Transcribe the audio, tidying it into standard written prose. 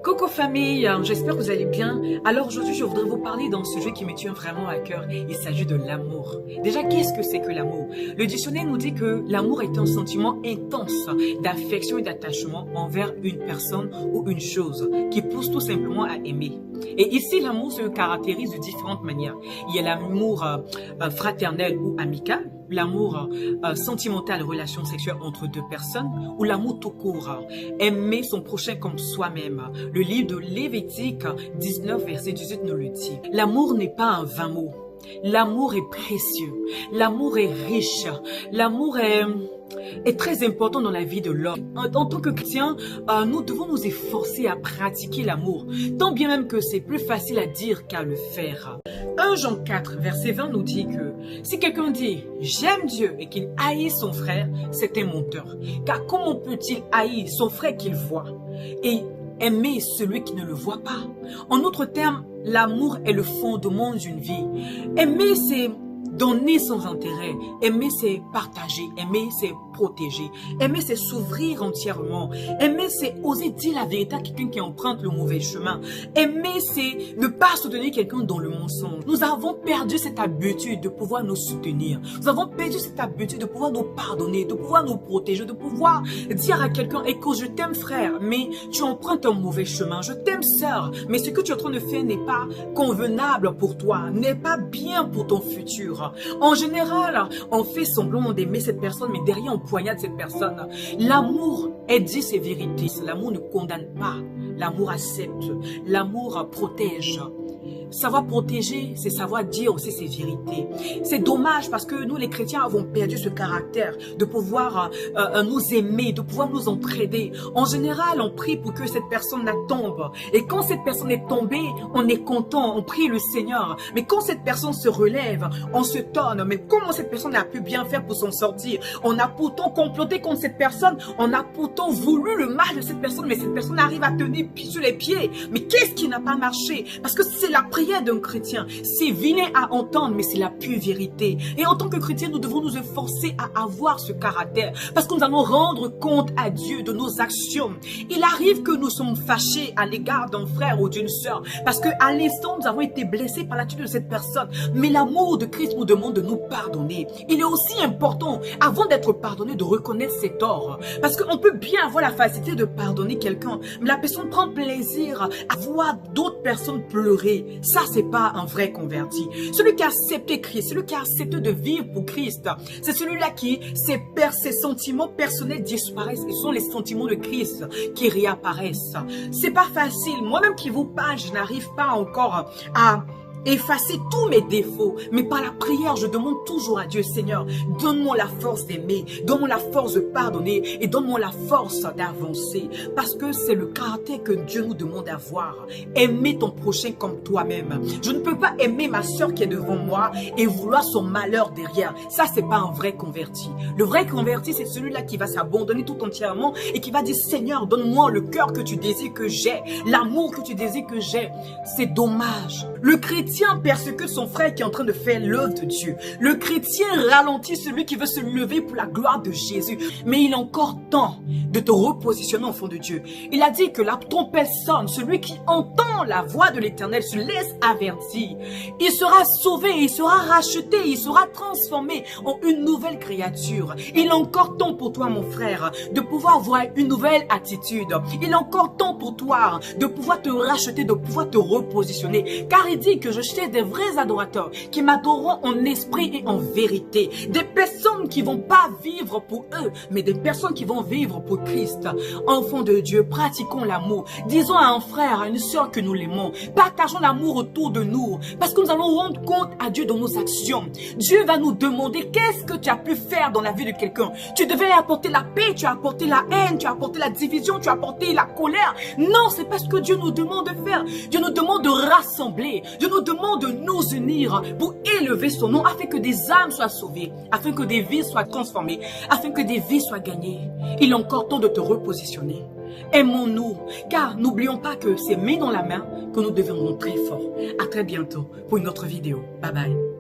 Coucou famille, j'espère que vous allez bien. Alors aujourd'hui, je voudrais vous parler d'un sujet qui me tient vraiment à cœur. Il s'agit de l'amour. Déjà, qu'est-ce que c'est que l'amour? Le dictionnaire nous dit que l'amour est un sentiment intense d'affection et d'attachement envers une personne ou une chose qui pousse tout simplement à aimer. Et ici, l'amour se caractérise de différentes manières. Il y a l'amour fraternel ou amical, l'amour sentimental, relation sexuelle entre deux personnes, ou l'amour tout court, aimer son prochain comme soi-même. Le livre de Lévitique 19, verset 18 nous le dit. L'amour n'est pas un vain mot. L'amour est précieux. L'amour est riche. L'amour est très important dans la vie de l'homme. En tant que chrétien, nous devons nous efforcer à pratiquer l'amour, tant bien même que c'est plus facile à dire qu'à le faire. 1 Jean 4, verset 20 nous dit que si quelqu'un dit « j'aime Dieu » et qu'il haït son frère, c'est un menteur. Car comment peut-il haïr son frère qu'il voit et aimer celui qui ne le voit pas? En d'autres termes, l'amour est le fondement d'une vie. Aimer, c'est donner sans intérêt. Aimer, c'est partager. Aimer, c'est protéger. Aimer, c'est s'ouvrir entièrement. Aimer, c'est oser dire la vérité à quelqu'un qui emprunte le mauvais chemin. Aimer, c'est ne pas soutenir quelqu'un dans le mensonge. Nous avons perdu cette habitude de pouvoir nous soutenir. Nous avons perdu cette habitude de pouvoir nous pardonner, de pouvoir nous protéger, de pouvoir dire à quelqu'un, écoute, je t'aime frère, mais tu empruntes un mauvais chemin. Je t'aime sœur, mais ce que tu es en train de faire n'est pas convenable pour toi, n'est pas bien pour ton futur. En général, on fait semblant d'aimer cette personne, mais derrière, on poignarde cette personne. L'amour est dit ses vérités. L'amour ne condamne pas. L'amour accepte. L'amour protège. Savoir protéger, c'est savoir dire aussi ses vérités. C'est dommage parce que nous, les chrétiens, avons perdu ce caractère de pouvoir nous aimer, de pouvoir nous entraider. En général, on prie pour que cette personne la tombe. Et quand cette personne est tombée, on est content, on prie le Seigneur. Mais quand cette personne se relève, on se tonne. Mais comment cette personne a pu bien faire pour s'en sortir? On a pourtant comploté contre cette personne. On a pourtant voulu le mal de cette personne. Mais cette personne arrive à tenir sur les pieds. Mais qu'est-ce qui n'a pas marché? Parce que c'est la prière d'un chrétien, c'est vilain à entendre, mais c'est la pure vérité. Et en tant que chrétien, nous devons nous efforcer à avoir ce caractère, parce que nous allons rendre compte à Dieu de nos actions. Il arrive que nous sommes fâchés à l'égard d'un frère ou d'une sœur, parce qu'à l'instant, nous avons été blessés par l'attitude de cette personne. Mais l'amour de Christ nous demande de nous pardonner. Il est aussi important, avant d'être pardonné, de reconnaître ses torts. Parce qu'on peut bien avoir la facilité de pardonner quelqu'un, mais la personne prend plaisir à voir d'autres personnes pleurer. Ça, c'est pas un vrai converti. Celui qui a accepté Christ, celui qui a accepté de vivre pour Christ, c'est celui-là qui, ses sentiments personnels disparaissent et sont les sentiments de Christ qui réapparaissent. C'est pas facile. Moi-même qui vous parle, je n'arrive pas encore à effacer tous mes défauts, mais par la prière, je demande toujours à Dieu, Seigneur, donne-moi la force d'aimer, donne-moi la force de pardonner et donne-moi la force d'avancer, parce que c'est le caractère que Dieu nous demande d'avoir. Aimer ton prochain comme toi-même. Je ne peux pas aimer ma soeur qui est devant moi et vouloir son malheur derrière. Ça, c'est pas un vrai converti. Le vrai converti, c'est celui-là qui va s'abandonner tout entièrement et qui va dire, Seigneur, donne-moi le cœur que tu désires que j'ai, l'amour que tu désires que j'ai. C'est dommage. Le chrétien persécute son frère qui est en train de faire l'œuvre de Dieu. Le chrétien ralentit celui qui veut se lever pour la gloire de Jésus. Mais il est encore temps de te repositionner au fond de Dieu. Il a dit que la trompette sonne. Celui qui entend la voix de l'Éternel se laisse avertir. Il sera sauvé, il sera racheté, il sera transformé en une nouvelle créature. Il est encore temps pour toi, mon frère, de pouvoir avoir une nouvelle attitude. Il est encore temps pour toi de pouvoir te racheter, de pouvoir te repositionner. Car il dit que je cherche des vrais adorateurs qui m'adoreront en esprit et en vérité. Des personnes qui vont pas vivre pour eux, mais des personnes qui vont vivre pour Christ. Enfants de Dieu, pratiquons l'amour. Disons à un frère, à une sœur que nous l'aimons. Partageons l'amour autour de nous, parce que nous allons rendre compte à Dieu dans nos actions. Dieu va nous demander qu'est-ce que tu as pu faire dans la vie de quelqu'un. Tu devais apporter la paix, tu as apporté la haine, tu as apporté la division, tu as apporté la colère. Non, c'est pas ce que Dieu nous demande de faire. Dieu nous demande de rassembler. Dieu nous demande de nous unir pour élever son nom, afin que des âmes soient sauvées, afin que des vies soient transformées, afin que des vies soient gagnées. Il est encore temps de te repositionner. Aimons-nous, car n'oublions pas que c'est main dans la main que nous devons montrer fort. À très bientôt pour une autre vidéo. Bye bye.